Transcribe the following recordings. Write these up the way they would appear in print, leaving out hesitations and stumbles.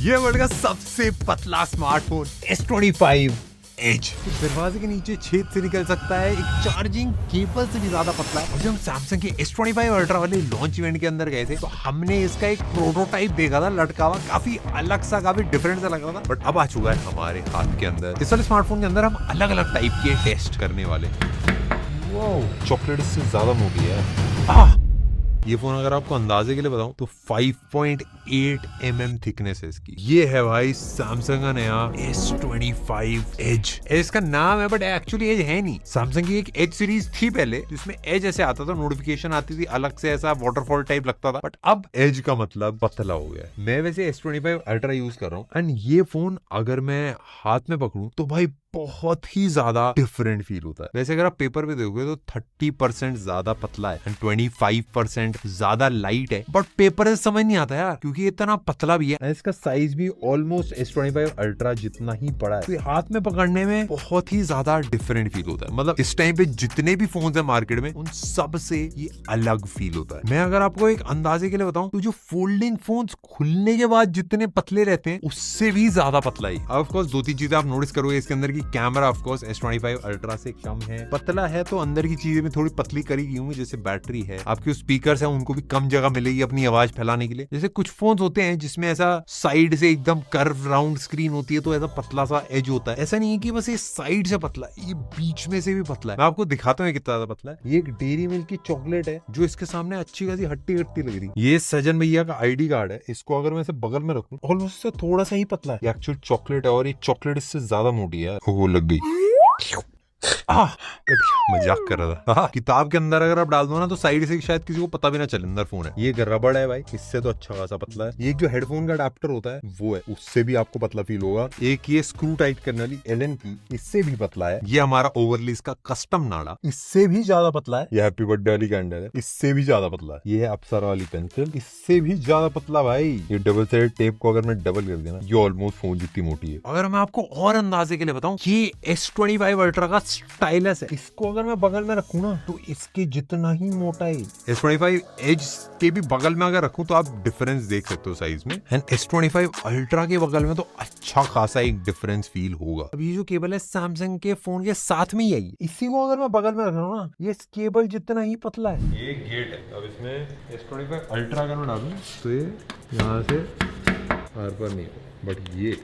ये वर्ल्ड का सबसे पतला स्मार्टफोन S25 एज दरवाजे के नीचे छेद से निकल सकता है, एक चार्जिंग केबल से भी ज्यादा पतला है। और जब हम सैमसंग के S25 अल्ट्रा वाले लॉन्च इवेंट के अंदर गए थे तो हमने इसका एक प्रोटोटाइप देखा था लटका हुआ, काफी अलग सा, काफी डिफरेंट सा लग रहा था। बट अब आ चुका है हमारे हाथ के अंदर। इस वाले स्मार्टफोन के अंदर हम अलग अलग टाइप के टेस्ट करने वाले। चॉकलेट से ज्यादा मोटी है। ये फोन अगर आपको अंदाजे के लिए बताऊं तो 5.8 mm थिकनेस है इसकी। ये है भाई सैमसंग का नया S25 एज। इसका नाम है बट एक्चुअली एज है नहीं। सैमसंग की एक एज सीरीज थी पहले जिसमें एज ऐसे आता था, नोटिफिकेशन आती थी अलग से, ऐसा वाटरफॉल टाइप लगता था। बट अब एज का मतलब पतला हो गया है। मैं वैसे S25 अल्ट्रा यूज कर रहा हूँ एंड ये फोन अगर मैं हाथ में पकड़ूं तो भाई बहुत ही ज्यादा डिफरेंट फील होता है। वैसे अगर आप पेपर पे देखोगे तो 30% ज्यादा पतला है एंड 25% ज्यादा लाइट है, बट पेपर से समझ नहीं आता यार क्योंकि इतना पतला भी है। इसका साइज भी ऑलमोस्ट S25 अल्ट्रा जितना ही बड़ा है, तो हाथ में पकड़ने में बहुत ही ज्यादा डिफरेंट फील होता है। मतलब इस टाइम पे जितने भी फोन है मार्केट में उन सब से ये अलग फील होता है। मैं अगर आपको एक अंदाजे के लिए बताऊं तो जो फोल्डिंग फोन खुलने के बाद जितने पतले रहते हैं उससे भी ज्यादा पतला है। ऑफकोर्स 2-3 चीजें आप नोटिस करोगे इसके अंदर की camera off course S25 ultra से कम है, पतला है तो अंदर की चीजें भी थोड़ी पतली करी गई होंगी। जैसे बैटरी है, आपके स्पीकर्स हैं उनको भी कम जगह मिलेगी अपनी आवाज फैलाने के लिए। जैसे कुछ फोन्स होते हैं जिसमें ऐसा साइड से एकदम कर्व राउंड स्क्रीन होती है तो ऐसा पतला सा एज होता है। ऐसा नहीं है कि बस ये साइड से पतला है, ये बीच में से भी पतला है। मैं आपको दिखाता हूँ कितना ज्यादा पतला है। ये एक डेयरी मिल्क की चॉकलेट है जो इसके सामने अच्छी खासी हट्टी हट्टी लग रही है। ये सजन भैया का ID कार्ड है। इसको अगर मैं इसे बगल में रखूं ऑलमोस्ट से थोड़ा सा ही पतला है। ये एक्चुअल चॉकलेट है और ये चॉकलेट इससे ज्यादा मोटी है। वो लग गई। मजाक कर रहा था। किताब के अंदर अगर आप डाल दो ना तो साइड से शायद किसी को पता भी ना चले अंदर फोन है। ये रबड़ है भाई, इससे तो अच्छा खासा पतला है। ये जो हेडफोन का अडेप्टर होता है वो है, उससे भी आपको पतला फील होगा। एक ये स्क्रू टाइट करने वाली एलन की, इससे भी पतला है। ये हमारा ओवरलीज का कस्टम नाड़ा, इससे भी ज्यादा पतला है। ये हैप्पी बर्थडे वाली कैंडल है, इससे भी ज्यादा पतला है। ये है अप्सरा वाली पेंसिल, इससे भी ज्यादा पतला भाई। ये डबल साइड टेप को अगर मैं डबल कर देना ये ऑलमोस्ट फोन जितनी मोटी है। अगर मैं आपको और अंदाजे के लिए बताऊं, ये S25 अल्ट्रा का स्टाइलस है। इसको अगर मैं बगल में रखूं ना तो इसके जितना ही मोटा है। S25 एज के भी बगल में अगर रखूं तो आप डिफरेंस देख सकते हो साइज में। एंड S25 अल्ट्रा के बगल में तो अच्छा खासा एक डिफरेंस फील होगा। अब ये जो केबल है सैमसंग के फोन के साथ में ही आई, इसी को अगर मैं बगल में रख रहा हूं ना ये केबल जितना ही पतला है। ये गेट है। अब इसमें S25 अल्ट्रा अगर मैं डालूं तो ये यहाँ से आर पर नहीं है, बट ये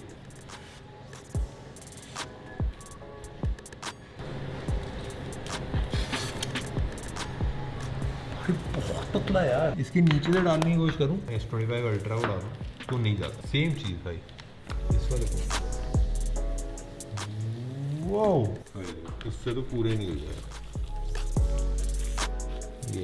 बहुत पतला यार। इसके नीचे से डालने की कोशिश करूं S25 अल्ट्रा को डालूं तो नहीं जाता। सेम चीज भाई इस वाले फोन, वाओ इससे तो पूरे नहीं हो जाएगा। ये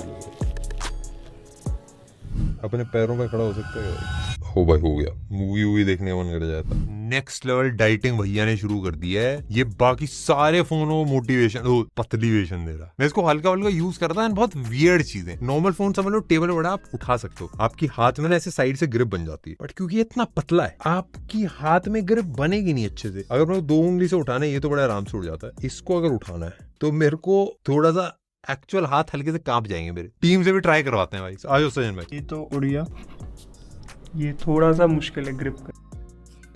अपने पैरों पे खड़ा हो सकता है भाई। हो भाई हो गया, मूवी देखने का मन कर जाता। नेक्स्ट लेवल डाइटिंग भैया ने शुरू कर दिया है। ये बाकी सारे फोनों को मोटिवेशन पतलीवेशन दे रहा है। मैं इसको हल्का हल्का यूज करता है। बहुत वियर्ड चीज है। नॉर्मल फोन समझ लो टेबल बड़ा आप उठा सकते हो, आपकी हाथ में ना ऐसे साइड से ग्रिप बन जाती है। बट क्योंकि इतना पतला है आपकी हाथ में ग्रिप बनेगी नहीं अच्छे से। अगर मैं 2 उंगली से उठाना है ये तो बड़ा आराम से उठ जाता है। इसको अगर उठाना है तो मेरे को थोड़ा सा एक्चुअल हाथ हल्के से कांप जाएंगे मेरे। टीम से भी ट्राई करवाते हैं भाई। आज सजन भाई ये तो उड़ गया। ये थोड़ा सा मुश्किल है ग्रिप कर,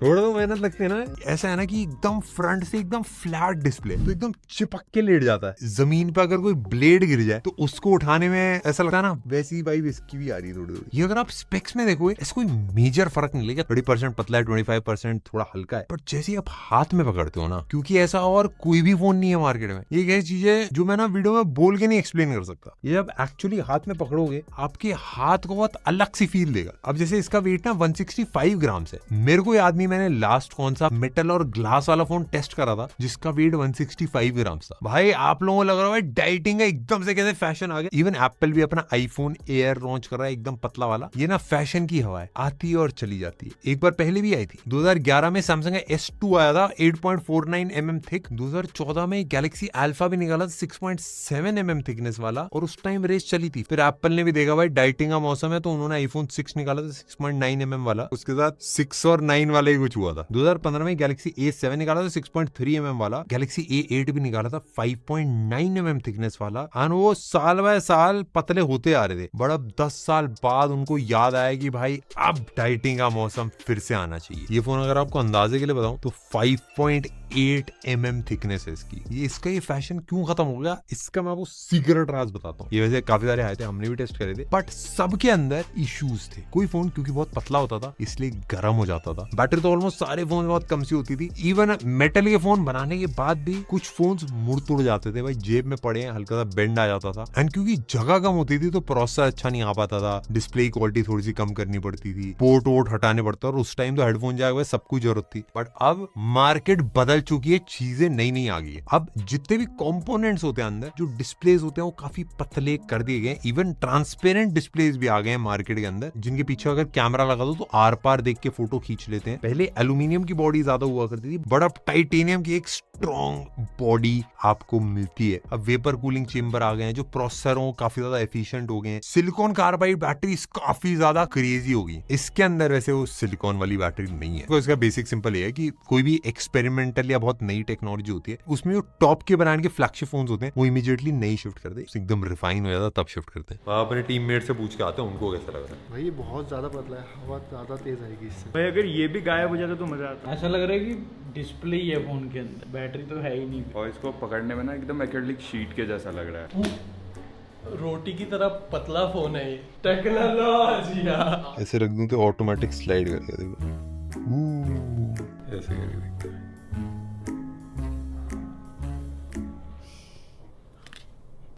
थोड़ा तो मेहनत लगती है ना। ऐसा है ना कि एकदम फ्रंट से एकदम फ्लैट डिस्प्ले तो एकदम चिपक के लेट जाता है। जमीन पे अगर कोई ब्लेड गिर जाए तो उसको उठाने में ऐसा लगता है ना, वैसी वाइब इसकी भी आ रही है थोड़ी थोड़ी। ये अगर आप स्पेक्स में देखोगे ऐसा कोई मेजर फर्क नहीं लगेगा। 30% पतला है, 25% थोड़ा हल्का है। बट जैसे आप हाथ में पकड़ते हो ना, क्योंकि ऐसा और कोई भी फोन नहीं है मार्केट में। ये ऐसी चीज है जो मैं ना वीडियो में बोल के नहीं एक्सप्लेन कर सकता। ये जब एक्चुअली हाथ में पकड़ोगे आपके हाथ को बहुत अलग सी फील देगा। अब जैसे इसका वेट ना 165 ग्राम है। मेरे को याद नहीं मैंने लास्ट कौन सा मेटल और ग्लास वाला फोन टेस्ट करा था जिसका वेट 165 ग्राम था। भाई आप लोगों को लग रहा है डाइटिंग का एकदम से कैसे फैशन आ गया। इवन एप्पल भी अपना आईफोन एयर लॉन्च कर रहा है एकदम पतला वाला। ये ना फैशन की हवा है, आती है और चली जाती है। एक बार पहले भी आई थी 2011 में सैमसंग का S2 आया था 8.49 mm थिक। 2014 में गैलेक्सी अल्फा भी निकाला था 6.7 mm थिकनेस वाला और उस टाइम रेस चली थी। फिर एप्पल ने भी देखा भाई डाइटिंग का मौसम है तो उन्होंने आईफोन 6 निकाला था 6.9 mm वाला। उसके साथ 6 और 9 वाले कुछ हुआ था। 2015 में गैलेक्सी A7 निकाला था 6.3 mm वाला, गैलेक्सी A8 भी निकाला था 5.9 mm थिकनेस वाला, और वो साल बाय साल पतले होते आ रहे थे। बट अब 10 साल बाद उनको याद आया कि भाई अब डाइटिंग का मौसम फिर से आना चाहिए। ये फोन अगर आपको अंदाजे के लिए बताऊं तो 5.8 mm थिकनेस है इसकी। इसका ये फैशन क्यों खत्म हो गया, इसका मैं आपको सीक्रेट राज बताता हूँ। ये वैसे काफी सारे आए थे, हमने भी टेस्ट करे थे, बट सबके अंदर इश्यूज थे। कोई फोन क्योंकि बहुत पतला होता था इसलिए गर्म हो जाता था, बैटरी तो ऑलमोस्ट सारे फोन बहुत कम सी होती थी। इवन मेटल के फोन बनाने के बाद भी कुछ फोन मुड़ तुड़ जाते थे भाई, जेब में पड़े हल्का सा बेंड आ जाता था। एंड क्योंकि जगह कम होती थी तो प्रोसेसर अच्छा नहीं आ पाता था, डिस्प्ले की क्वालिटी थोड़ी सी कम करनी पड़ती थी, पोर्ट वोर्ट हटाने पड़ता, और उस टाइम तो हेडफोन जाएगा सब कुछ जरूरत थी। बट अब मार्केट बदल चुकी है, चीजें नई नई आ गई है। अब जितने भी कंपोनेंट्स होते हैं अंदर, जो डिस्प्लेस होते हैं वो काफी पतले कर दिए गए। इवन ट्रांसपेरेंट डिस्प्लेस भी आ गए हैं मार्केट के अंदर, जिनके पीछे अगर कैमरा लगा दो तो आर पार देख के फोटो खींच लेते हैं। पहले एल्यूमिनियम की बॉडी ज्यादा हुआ करती थी, बट अब टाइटेनियम की एक स्ट्रॉन्ग बॉडी आपको मिलती है। अब वेपर कूलिंग चेंबर आ गए हैं जो प्रोसेसरों काफी ज्यादा एफिशिएंट हो गए हैं। सिलिकॉन कार्बाइड बैटरीज काफी ज्यादा क्रेजी हो गई। इसके अंदर वैसे वो सिलिकॉन वाली बैटरी नहीं है। तो इसका बेसिक सिंपल ये है कि कोई भी एक्सपेरिमेंटल या बहुत नई टेक्नोलॉजी होती है, उसमें जो टॉप के ब्रांड के फ्लैगशिप फोन्स होते हैं वो इमीडिएटली नहीं शिफ्ट करते, एकदम रिफाइन हो जाता तब शिफ्ट करते हैं। आप अपने टीममेट से पूछ के आते हैं उनको कैसा लग रहा है। भाई ये बहुत ज़्यादा पतला है, हवा ज़्यादा तेज़ आएगी इससे। भाई अगर ये भी गायब हो जाता तो मजा आता। ऐसा लग रहा है कि डिस्प्ले ही है फोन के अंदर, बैटरी तो है ही नहीं। और इसको पकड़ने में ना एकदम एक्रेलिक शीट के जैसा लग रहा है। रोटी की तरह पतला फोन है ये। टेक्नोलॉजी ऐसे रख दूं तो ऑटोमेटिक स्लाइड करके देखो, ऐसे करके।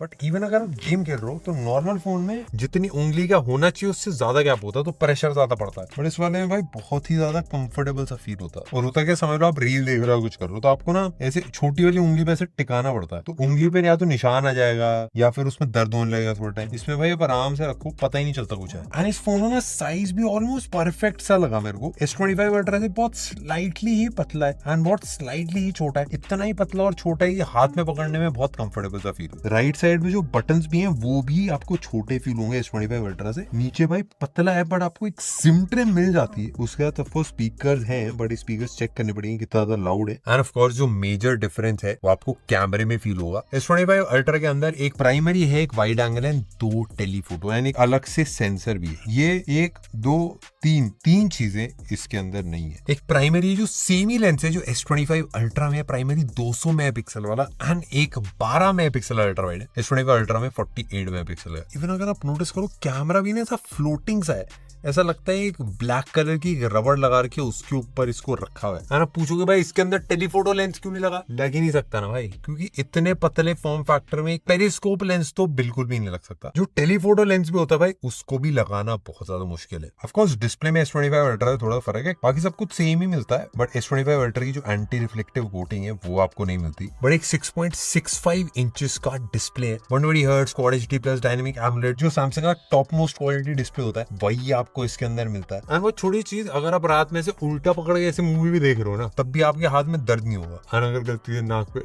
बट इवन अगर आप गेम खेल रहे हो तो नॉर्मल फोन में जितनी उंगली का होना चाहिए उससे ज्यादा गैप होता है, तो प्रेशर ज्यादा पड़ता है। बट इस वाले में भाई बहुत ही ज्यादा कंफर्टेबल सा फील होता है। और होता क्या, समझ लो आप रील देख रहे हो कुछ कर रहे हो तो आपको ना ऐसे छोटी वाली उंगली पे ऐसे टिकाना पड़ता है, तो उंगली पे या तो निशान आ जाएगा या फिर उसमें दर्द होने लगेगा थोड़ा टाइम। इसमें भाई आप आराम से रखो, पता ही नहीं चलता कुछ है। एंड इस फोन में साइज भी ऑलमोस्ट परफेक्ट सा लगा मेरे को। S25 अल्ट्रा से बहुत स्लाइटली ही पतला है एंड बहुत स्लाइटली ही छोटा है, इतना ही पतला और छोटा है कि हाथ में पकड़ने में बहुत कंफर्टेबल सा फील। राइट साइड में जो बटन्स भी हैं वो भी आपको छोटे फील होंगे S25 अल्ट्रा से। नीचे भाई पतला है बट आपको एक सिम ट्रे मिल जाती है। उसके बाद ऑफकोर्स स्पीकर्स हैं, बट स्पीकर्स चेक करने पड़ेंगे कितना ज्यादा लाउड है। एंड ऑफकोर्स जो मेजर डिफरेंस है वो आपको कैमरे में फील होगा। S25 अल्ट्रा के अंदर एक प्राइमरी है, एक वाइड एंगल है, 2 टेलीफोटो एंड एक अलग से सेंसर भी है। ये 1 2 3 चीजें इसके अंदर नहीं है। एक प्राइमरी जो सेमी लेंस है जो S25 अल्ट्रा में प्राइमरी 200 मेगापिक्सल वाला, एंड एक 12 मेगापिक्सल अल्ट्रा वाइड है। S25 अल्ट्रा में 48 मेगापिक्सल है। इवन अगर आप नोटिस करो कैमरा भी ना ऐसा फ्लोटिंग सा है, ऐसा लगता है एक ब्लैक कलर की रबड़ लगा रखी है उसके ऊपर इसको रखा हुआ है। आप पूछोगे भाई इसके अंदर टेलीफोटो लेंस क्यों नहीं लगा, लग ही नहीं सकता ना भाई, क्योंकि इतने पतले फॉर्म फैक्टर में एक पेरिस्कोप लेंस तो बिल्कुल भी नहीं लग सकता। जो टेलीफोटो लेंस भी होता है भाई उसको भी लगाना बहुत ज्यादा मुश्किल है। ऑफ कोर्स डिस्प्ले में S25 अल्ट्रा थोड़ा फर्क है, बाकी सब कुछ सेम ही मिलता है, बट S25 अल्ट्रा की जो एंटी रिफ्लेक्टिव कोटिंग है वो आपको नहीं मिलती। बट एक 6.65 इंचेस का डिस्प्ले है, 120 hertz quad HD+ dynamic AMOLED, जो सैमसंग का टॉप मोस्ट क्वालिटी डिस्प्ले होता है वही आपको इसके अंदर मिलता है। एंड वो छोटी चीज, अगर आप रात में से उल्टा पकड़ के ऐसे मूवी भी देख रहे हो ना तब भी आपके हाथ में दर्द नहीं होगा। एंड अगर गलती से नाक पे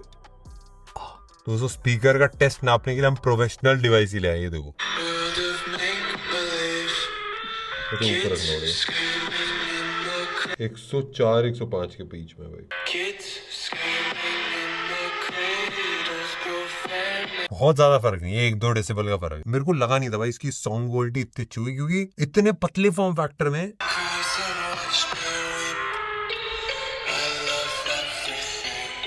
दोस्तों स्पीकर का टेस्ट नापने के लिए हम प्रोफेशनल डिवाइस ही ले आए। ये देखो ऊपर रखना पड़ेगा 104 105 के बीच में भाई, बहुत ज्यादा फर्क नहीं है, 1-2 डेसिबल का फर्क है। मेरे को लगा नहीं था भाई इसकी साउंड क्वालिटी इतनी अच्छी हुई, क्योंकि इतने पतले फॉर्म फैक्टर में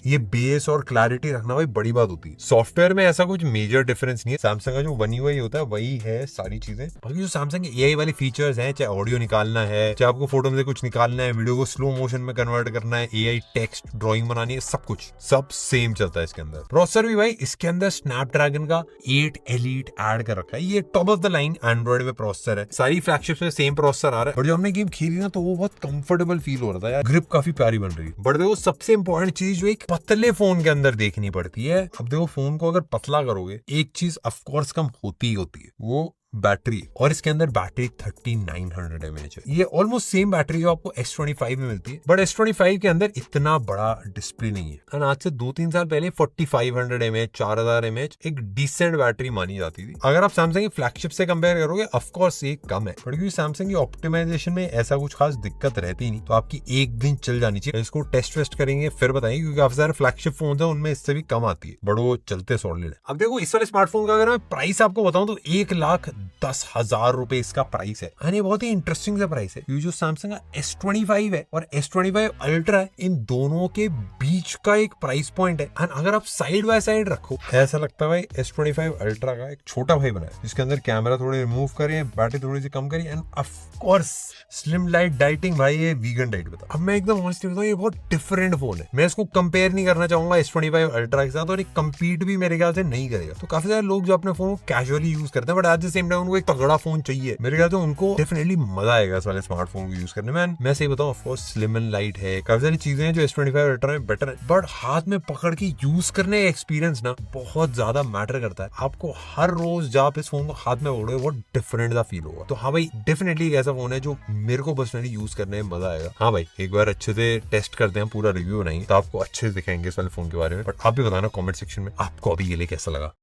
ये बेस और क्लैरिटी रखना भाई बड़ी बात होती है। सॉफ्टवेयर में ऐसा कुछ मेजर डिफरेंस नहीं है, सैमसंग का जो बनी हुआ ही होता है वही है सारी चीजें। बाकी जो सैमसंग के AI वाले फीचर्स हैं, चाहे ऑडियो निकालना है, चाहे आपको फोटो में से कुछ निकालना है, वीडियो को स्लो मोशन में कन्वर्ट करना है, AI टेक्स्ट ड्राइंग बनानी है, सब कुछ सब सेम चलता है इसके अंदर। प्रोसेसर भी भाई इसके अंदर स्नैपड्रैगन का 8 एलीट ऐड कर रखा है, ये top of the line Android में प्रोसेसर है। सारी फ्लैगशिप्स में सेम प्रोसेसर आ रहा है, और जब हमने गेम खेली ना तो वो बहुत कंफर्टेबल फील हो रहा था यार, ग्रिप काफी प्यारी बन रही है। बट देखो सबसे इंपॉर्टेंट चीज जो एक पतले फोन के अंदर देखनी पड़ती है, अब देखो फोन को अगर पतला करोगे एक चीज ऑफ कोर्स कम होती ही होती है, वो बैटरी और इसके अंदर बैटरी 3900 mAh है। ये ऑलमोस्ट सेम बैटरी जो आपको S25 में मिलती है, बट S25 के अंदर इतना बड़ा डिस्प्ले नहीं है। और आज से 2-3 साल पहले 4500 mAh 4000 mAh एक डिसेंट बैटरी मानी जाती थी। अगर आप सैमसंग की फ्लैगशिप से कंपेयर करोगे ऑफकोर्स ये कम है, बट क्योंकि सैमसंग की ऑप्टिमाइजेशन में ऐसा कुछ खास दिक्कत रहती नहीं, तो आपकी एक दिन चल जानी चाहिए। इसको टेस्ट वेस्ट करेंगे फिर बताएंगे, क्योंकि काफी सारे फ्लैगशिप फोन है उनमें इससे भी कम आती है, बट वो चलते सॉलिड है। अब देखो इस वाले स्मार्टफोन का अगर मैं प्राइस आपको बताऊं तो 1,10,000 रुपए इसका प्राइस है। ये बहुत ही इंटरेस्टिंग सा प्राइस है। ये जो सैमसंग का S25 है और S25 अल्ट्रा है, इन दोनों के बीच का एक प्राइस पॉइंट है। एंड अगर आप साइड बाय साइड रखो, ऐसा लगता है भाई S25 अल्ट्रा का एक छोटा भाई बना है, जिसके अंदर कैमरा थोड़े रिमूव करें, बैटरी थोड़ी सी कम करी, end of course slim light dieting भाई, ये वीगन डाइट बता। अब मैं एकदम ऑनेस्टली बताऊं, ये बहुत डिफरेंट फोन है। मैं इसको कंपेयर नहीं करना चाहूंगा S25 अल्ट्रा के साथ, और ये कंपीट भी मेरे ख्याल से नहीं करेगा। तो काफी सारे लोग जो अपने फोन को कैजुअली यूज करते हैं, but at the same time उनको एक तगड़ा फोन चाहिए, मेरे ख्याल से उनको डेफिनेटली मजा आएगा इस वाले स्मार्टफोन को यूज करने में। मैं सही बताऊं, of course slim and light है, काफी सारी चीजें हैं जो S25 अल्ट्रा में बेटर है, बट हाथ में पकड़ के यूज करने का एक्सपीरियंस ना बहुत ज्यादा मैटर करता है। आपको हर रोज जब आप इस फोन को हाथ में पकड़ोगे बहुत डिफरेंट सा फील होगा। तो हाँ भाई, डेफिनेटली एक ऐसा फोन है जो मेरे को पर्सनली यूज करने में मजा आएगा। हाँ भाई, एक बार अच्छे से टेस्ट करते हैं, पूरा रिव्यू बनाएंगे, तो आपको अच्छे से दिखाएंगे इस वाले फोन के बारे में। बट आप भी बताना कमेंट सेक्शन में आपको अभी ये लिए कैसा लगा।